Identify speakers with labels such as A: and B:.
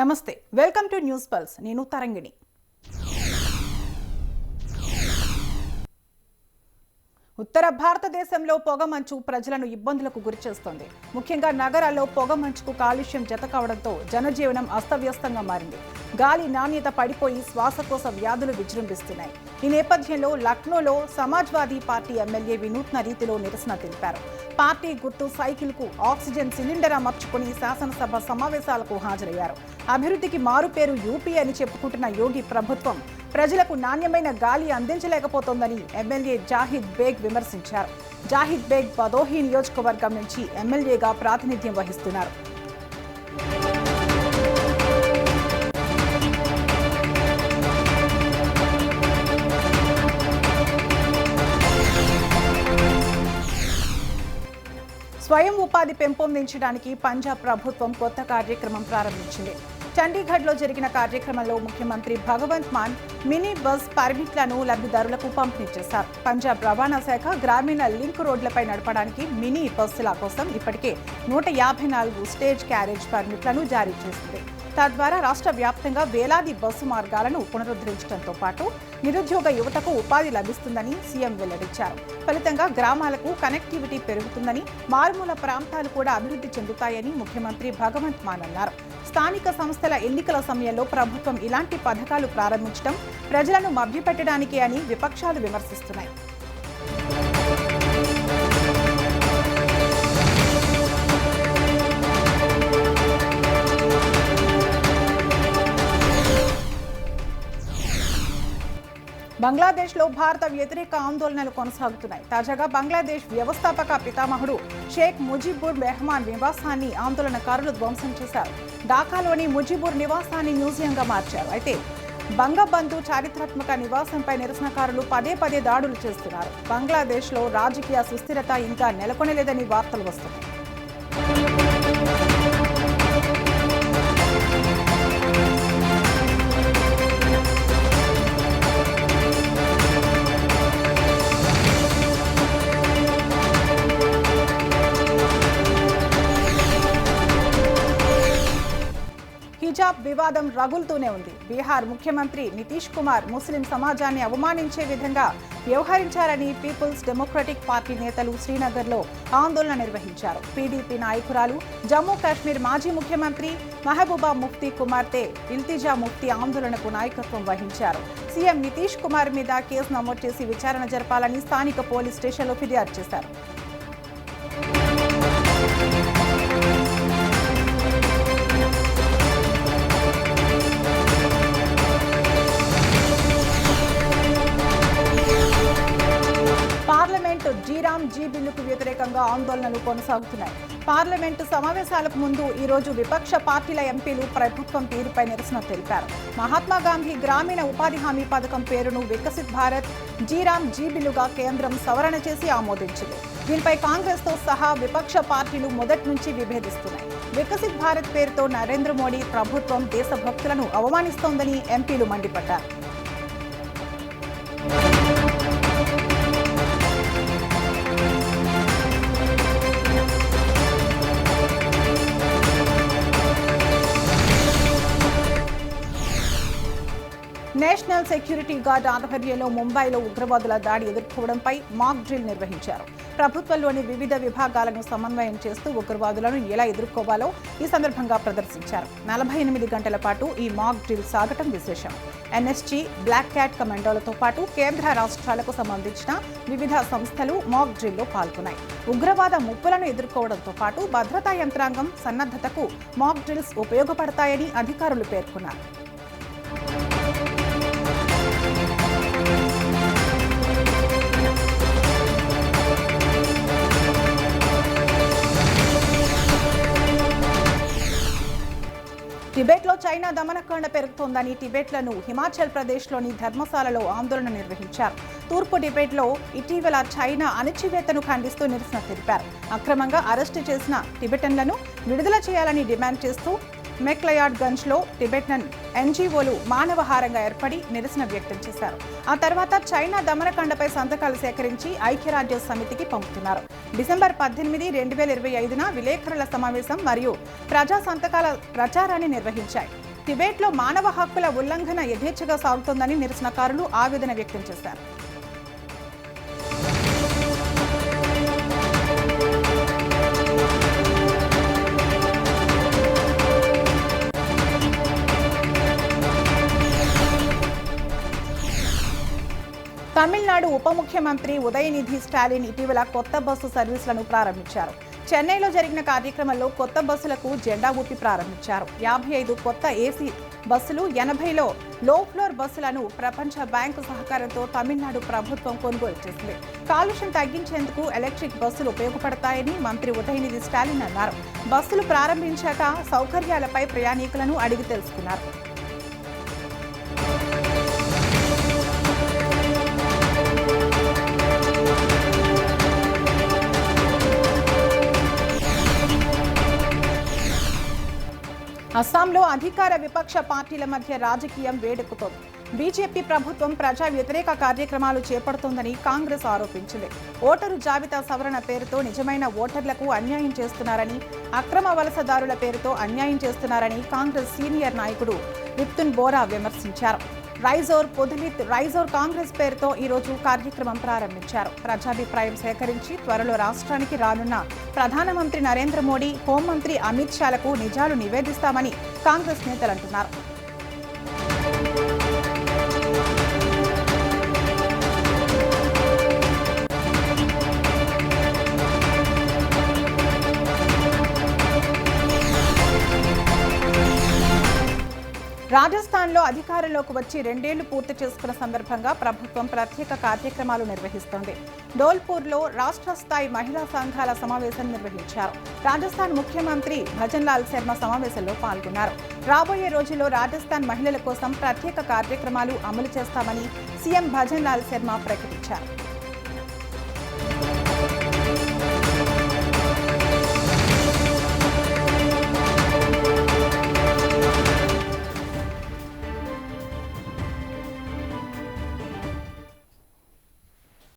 A: నమస్తే welcome to news pulse నేను తరంగిణి ఉత్తర భారతదేశంలో పొగమంచు ప్రజలను ఇబ్బందులకు గురిచేస్తోంది. ముఖ్యంగా నగరాల్లో పొగమంచుకు కాలుష్యం జత కావడంతో జనజీవనం అస్తవ్యస్తంగా మారింది. గాలి నాణ్యత పడిపోయి శ్వాసకోశ వ్యాధులు విజృంభిస్తున్నాయి. ఈ నేపథ్యంలో లక్నోలో సమాజ్వాదీ పార్టీ ఎమ్మెల్యే వినూత్న రీతిలో నిరసన తెలిపారు. పార్టీ గుర్తు సైకిల్ కు ఆక్సిజన్ సిలిండర్ అమర్చుకుని శాసనసభ సమావేశాలకు హాజరయ్యారు. అభివృద్ధికి మారుపేరు యూపీ అని చెప్పుకుంటున్న యోగి ప్రభుత్వం ప్రజలకు నాణ్యమైన గాలి అందించలేకపోతోందని ఎమ్మెల్యే జాహిద్ బేగ్ విమర్శించారు. జాహిద్ బేగ్ భదోహీ నియోజకవర్గం నుంచి ఎమ్మెల్యేగా ప్రాతినిధ్యం వహిస్తున్నారు. స్వయం ఉపాధి పెంపొందించడానికి పంజాబ్ ప్రభుత్వం కొత్త కార్యక్రమం ప్రారంభించింది. చండీగఢ్లో జరిగిన కార్యక్రమంలో ముఖ్యమంత్రి భగవంత్ మాన్ మినీ బస్ పర్మిట్లను లబ్ధిదారులకు పంపిణీ చేశారు. పంజాబ్ రవాణా శాఖ గ్రామీణ లింక్ రోడ్లపై నడపడానికి మినీ బస్సుల కోసం ఇప్పటికే 154 స్టేజ్ క్యారేజ్ పర్మిట్లను జారీ చేసింది. తద్వారా రాష్ట్ర వ్యాప్తంగా వేలాది బస్సు మార్గాలను పునరుద్ధరించడంతో పాటు నిరుద్యోగ యువతకు ఉపాధి లభిస్తుందని సీఎం వెల్లడించారు. ఫలితంగా గ్రామాలకు కనెక్టివిటీ పెరుగుతుందని, మారుమూల ప్రాంతాలు కూడా అభివృద్ధి చెందుతాయని ముఖ్యమంత్రి భగవంత్ మాన్ అన్నారు. స్థానిక సంస్థల ఎన్నికల సమయంలో ప్రభుత్వం ఇలాంటి పథకాలు ప్రారంభించడం ప్రజలను మభ్యపెట్టడానికే అని విపక్షాలు విమర్శిస్తున్నాయి. బంగ్లాదేశ్లో భారత వ్యతిరేక ఆందోళనలు కొనసాగుతున్నాయి. తాజాగా బంగ్లాదేశ్ వ్యవస్థాపక పితామహుడు షేక్ ముజిబుర్ రెహమాన్ నివాసాన్ని ఆందోళనకారులు ధ్వంసం చేశారు. ఢాకాలోని ముజిబుర్ నివాసాన్ని మ్యూజియంగా మార్చారు. అయితే బంగబంధు చారిత్రాత్మక నివాసంపై నిరసనకారులు పదే దాడులు చేస్తున్నారు. బంగ్లాదేశ్లో రాజకీయ సుస్థిరత ఇంకా నెలకొనలేదని వార్తలు వస్తున్నాయి. హిజాబ్ వివాదం రగులుతూనే ఉంది. బీహార్ ముఖ్యమంత్రి నితీష్ కుమార్ ముస్లిం సమాజాన్ని అవమానించే విధంగా వ్యవహరించారని పీపుల్స్ డెమోక్రటిక్ పార్టీ నేతలు శ్రీనగర్లో ఆందోళన నిర్వహించారు. పీడీపీ నాయకురాలు, జమ్మూ కాశ్మీర్ మాజీ ముఖ్యమంత్రి మెహబూబా ముఫ్తీ కుమార్తె ఇల్తిజా ముఫ్తీ ఆందోళనకు నాయకత్వం వహించారు. సీఎం నితీష్ కుమార్ మీద కేసు నమోదు చేసి విచారణ జరపాలని స్థానిక పోలీస్ స్టేషన్లో ఫిర్యాదు చేశారు. పార్లమెంటు జీ బిల్లుకు వ్యతిరేకంగా ఆందోళనలు కొనసాగుతున్నాయి. పార్లమెంటు సమావేశాలకు ముందు ఈరోజు విపక్ష పార్టీల ఎంపీలు ప్రభుత్వం తీరుపై నిరసన తెలిపారు. మహాత్మా గాంధీ గ్రామీణ ఉపాధి హామీ పథకం పేరును వికసిత్ భారత్ జీ బిల్లుగా కేంద్రం సవరణ చేసి ఆమోదించింది. దీనిపై కాంగ్రెస్తో సహా విపక్ష పార్టీలు మొదటి నుంచి విభేదిస్తున్నాయి. వికసిత్ భారత్ పేరుతో నరేంద్ర మోడీ ప్రభుత్వం దేశభక్తులను అవమానిస్తోందని ఎంపీలు మండిపడ్డారు. నేషనల్ సెక్యూరిటీ గార్డ్ ఆధ్వర్యంలో ముంబైలో ఉగ్రవాదుల దాడి ఎదుర్కోవడంపై మాక్ డ్రిల్ నిర్వహించారు. ప్రభుత్వంలోని వివిధ విభాగాలను సమన్వయం చేస్తూ ఉగ్రవాదులను ఎలా ఎదుర్కోవాలో ఈ సందర్భంగా ప్రదర్శించారు. 48 గంటల పాటు ఈ మాక్ డ్రిల్ సాగటం విశేషం. ఎన్ఎస్జీ, బ్లాక్ క్యాట్ కమాండోలతో పాటు కేంద్ర రాష్ట్రాలకు సంబంధించిన వివిధ సంస్థలు మాక్ డ్రిల్లో పాల్గొన్నాయి. ఉగ్రవాద ముప్పులను ఎదుర్కోవడంతో పాటు భద్రతా యంత్రాంగం సన్నద్ధతకు మాక్ డ్రిల్స్ ఉపయోగపడతాయని అధికారులు పేర్కొన్నారు. టిబెట్లో చైనా దమనకాండ పెరుగుతోందని టిబెట్లను హిమాచల్ ప్రదేశ్లోని ధర్మశాలలో ఆందోళన నిర్వహించారు. తూర్పు టిబెట్లో ఇటీవల చైనా అణచివేతను ఖండిస్తూ నిరసన తెలిపారు. అక్రమంగా అరెస్టు చేసిన టిబెటన్లను విడుదల చేయాలని డిమాండ్ చేస్తూ మెక్లయాడ్ గంజ్లో టిబెటన్ ఎన్జీఓలు మానవహారంగా ఏర్పడి నిరసన వ్యక్తం చేశారు. ఆ తర్వాత చైనా దమనకాండపై సంతకాలు సేకరించి ఐక్యరాజ్య సమితికి పంపుతున్నారు. డిసెంబర్ 18, 2025న విలేకరుల సమావేశం మరియు ప్రజా సంతకాల ప్రచారాన్ని నిర్వహించాయి. టిబెట్లో మానవ హక్కుల ఉల్లంఘన యథేచ్ఛగా సాగుతోందని నిరసనకారులు ఆవేదన వ్యక్తం చేశారు. తమిళనాడు ఉప ముఖ్యమంత్రి ఉదయనిధి స్టాలిన్ ఇటీవల కొత్త బస్సు సర్వీసులను ప్రారంభించారు. చెన్నైలో జరిగిన కార్యక్రమంలో కొత్త బస్సులకు జెండా ఊపి ప్రారంభించారు. 55 కొత్త ఏసీ బస్సులు, 80లో లో ఫ్లోర్ బస్సులను ప్రపంచ బ్యాంకు సహకారంతో తమిళనాడు ప్రభుత్వం కొనుగోలు చేసింది. కాలుష్యం తగ్గించేందుకు ఎలక్ట్రిక్ బస్సులు ఉపయోగపడతాయని మంత్రి ఉదయనిధి స్టాలిన్ అన్నారు. బస్సులు ప్రారంభించాక సౌకర్యాలపై ప్రయాణికులను అడిగి తెలుసుకున్నారు. అస్సాంలో అధికార విపక్ష పార్టీల మధ్య రాజకీయం వేడెక్కుతోంది. బీజేపీ ప్రభుత్వం ప్రజా వ్యతిరేక కార్యక్రమాలు చేపడుతోందని కాంగ్రెస్ ఆరోపించింది. ఓటరు జాబితా సవరణ పేరుతో నిజమైన ఓటర్లకు అన్యాయం చేస్తున్నారని, అక్రమ వలసదారుల పేరుతో అన్యాయం చేస్తున్నారని కాంగ్రెస్ సీనియర్ నాయకుడు విప్తున్ బోరా విమర్శించారు. రైజోర్ కాంగ్రెస్ పేరుతో ఈరోజు కార్యక్రమం ప్రారంభించారు. ప్రజాభిప్రాయం సేకరించి త్వరలో రాష్ట్రానికి రానున్న ప్రధానమంత్రి నరేంద్ర మోడీ, హోంమంత్రి అమిత్ షాలకు నిజాలు నివేదిస్తామని కాంగ్రెస్ నేతలు అంటున్నారు. రాజస్థాన్లో అధికారంలోకి వచ్చి 2 ఏళ్లు పూర్తి చేసుకున్న సందర్భంగా ప్రభుత్వం ప్రత్యేక కార్యక్రమాలు నిర్వహిస్తోంది. ధోల్పూర్లో రాష్ట్ర స్థాయి మహిళా సంఘాల సమావేశం నిర్వహించారు. రాజస్థాన్ ముఖ్యమంత్రి భజన్ లాల్ శర్మ సమావేశంలో పాల్గొన్నారు. రాబోయే రోజుల్లో రాజస్థాన్ మహిళల కోసం ప్రత్యేక కార్యక్రమాలు అమలు చేస్తామని సీఎం భజన్ లాల్ శర్మ ప్రకటించారు.